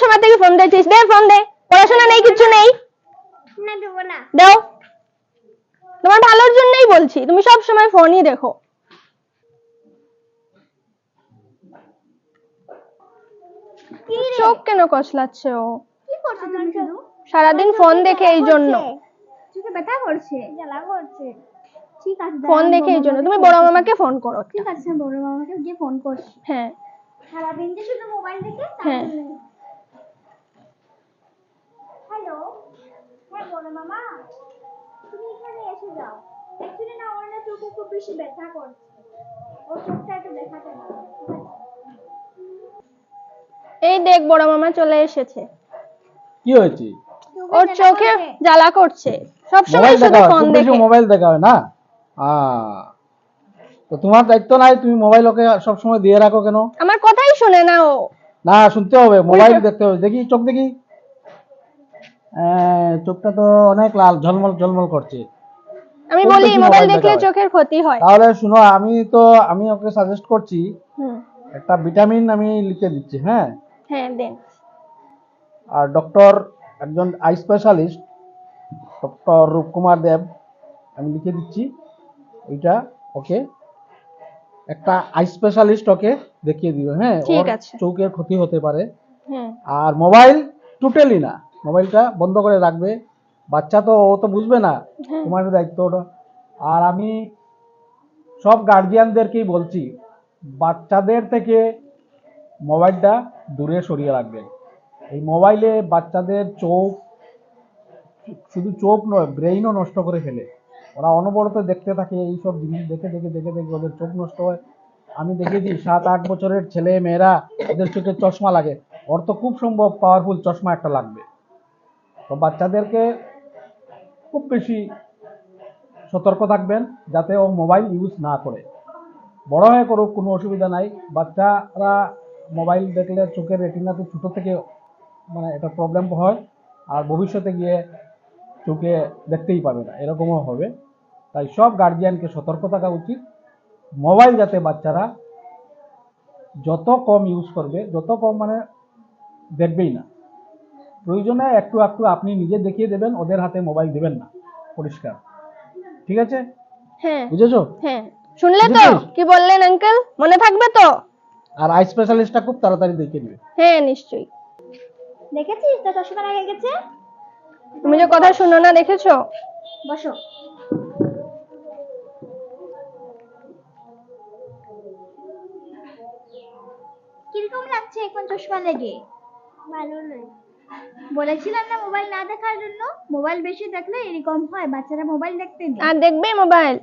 সময় থেকে ফোন দেখছিস, দে ফোন দে। পড়াশোনা নেই, কিছু নেই। না দেবো না। দাও, তোমার ভালোর জন্যই বলছি, তুমি সব সময় ফোনই দেখো। চোখ কেন কসলাচ্ছে ও? কি করছো তুমি শুধু? সারাদিন ফোন দেখে এই জন্য। চোখে ব্যথা করছে, জ্বালা করছে। ঠিক আছে, ফোন দেখে এই জন্য। তুমি বড় মামাকে ফোন করো। ঠিক আছে, বড় মামাকে গিয়ে ফোন করছি। হ্যাঁ সারাদিন যে শুধু মোবাইল দেখে হ্যাঁ। হ্যালো, হ্যাঁ বড় মামা, তুমি এখানে এসে যাও। অ্যাকচুয়ালি না, ওর না চোখে খুব বেশি ব্যথা করছে, ওর চোখটা একটু দেখাতে না। এই দেখ, বড় মামা চলে এসেছে। কি হয়েছে? ওর চোখে জ্বালা করছে, সব সময় শুধু ফোন দেখে। মোবাইল দেখা হয় না? তো তোমার দায়িত্ব নাই, তুমি মোবাইল ওকে সব সময় দিয়ে রাখো কেন? আমার কথাই শুনে না ও। না, শুনতে হবে, মোবাইল দেখতে হবে। দেখি চোখ দেখি। চোখটা তো অনেক লাল, ঝলমল ঝলমল করছে। আমি খুব বলি বেশি মোবাইল মোবাইল দেখলে দেখা হয়। চোখের ক্ষতি হয়। তাহলে শুনো, আমি ওকে সাজেস্ট করছি, হুম, একটা ভিটামিন আমি লিখে দিচ্ছি, হ্যাঁ? হ্যাঁ দেন। আর ডক্টর, একজন আই স্পেশালিস্ট, ডক্টর রূপকুমার দেব, আমি লিখে দিচ্ছি ওইটা। ওকে একটা আই স্পেশালিস্ট ওকে দেখিয়ে দিও, হ্যাঁ? ঠিক ওর আছে। চোখের ক্ষতি হতে পারে। হ্যাঁ আর মোবাইল টোটালি না, মোবাইলটা বন্ধ করে রাখবে। বাচ্চা তো, ও তো বুঝবে না, হ্যাঁ। তোমার দায়িত্ব ওটা। আর আমি সব গার্জিয়ানদেরকেই বলছি, বাচ্চাদের থেকে মোবাইলটা দূরে সরিয়ে রাখবেন। এই মোবাইলে বাচ্চাদের চোখ, শুধু চোখ নয়, ব্রেইনও নষ্ট করে ফেলে। ওরা অনবরত দেখতে থাকে, এইসব জিনিস দেখে দেখে দেখে দেখে ওদের চোখ নষ্ট হয়। আমি দেখেছি 7-8 বছরের ছেলে মেয়েরা, ওদের চোখে চশমা লাগে। ওর তো খুব সম্ভব পাওয়ারফুল চশমা একটা লাগবে। তো বাচ্চাদেরকে খুব বেশি সতর্ক থাকবেন, যাতে ও মোবাইল ইউজ না করে। বড় হয়ে করুক, কোনো অসুবিধা নাই। বাচ্চারা মোবাইল দেখলে চোখের রেটিনাতে ছোট থেকে মানে এটা প্রবলেম হয়, আর ভবিষ্যতে গিয়ে চোখে দেখতেই পাবে না, এরকমও হবে। তাই সব গার্জিয়ানকে সতর্ক থাকা উচিত, মোবাইল যাতে বাচ্চারা যত কম ইউজ করবে, যত কম মানে দেখবেই না। প্রয়োজনে একটু একটু আপনি নিজে দেখিয়ে দেবেন, ওদের হাতে মোবাইল দেবেন না, পরিষ্কার। ঠিক আছে? হ্যাঁ বুঝেছো? হ্যাঁ। শুনলে তো বুঝেছিস? কি বললেন আঙ্কেল? মনে থাকবে তো? আর আই স্পেশালিস্টটা খুব তাড়াতাড়ি দেখিয়ে দিবে। হ্যাঁ নিশ্চয়ই। দেখেছিস তো চশমা লাগিয়ে গেছে? তুমি যে কথা শুনো না, দেখেছো? বসো। কিরকম লাগছে এখন চশমা লেগে? ভালো নয়। বলেছিলাম না মোবাইল না দেখার জন্য। মোবাইল বেশি দেখলে এরকম হয়, বাচ্চারা মোবাইল দেখতে নেই। আর দেখবে মোবাইল?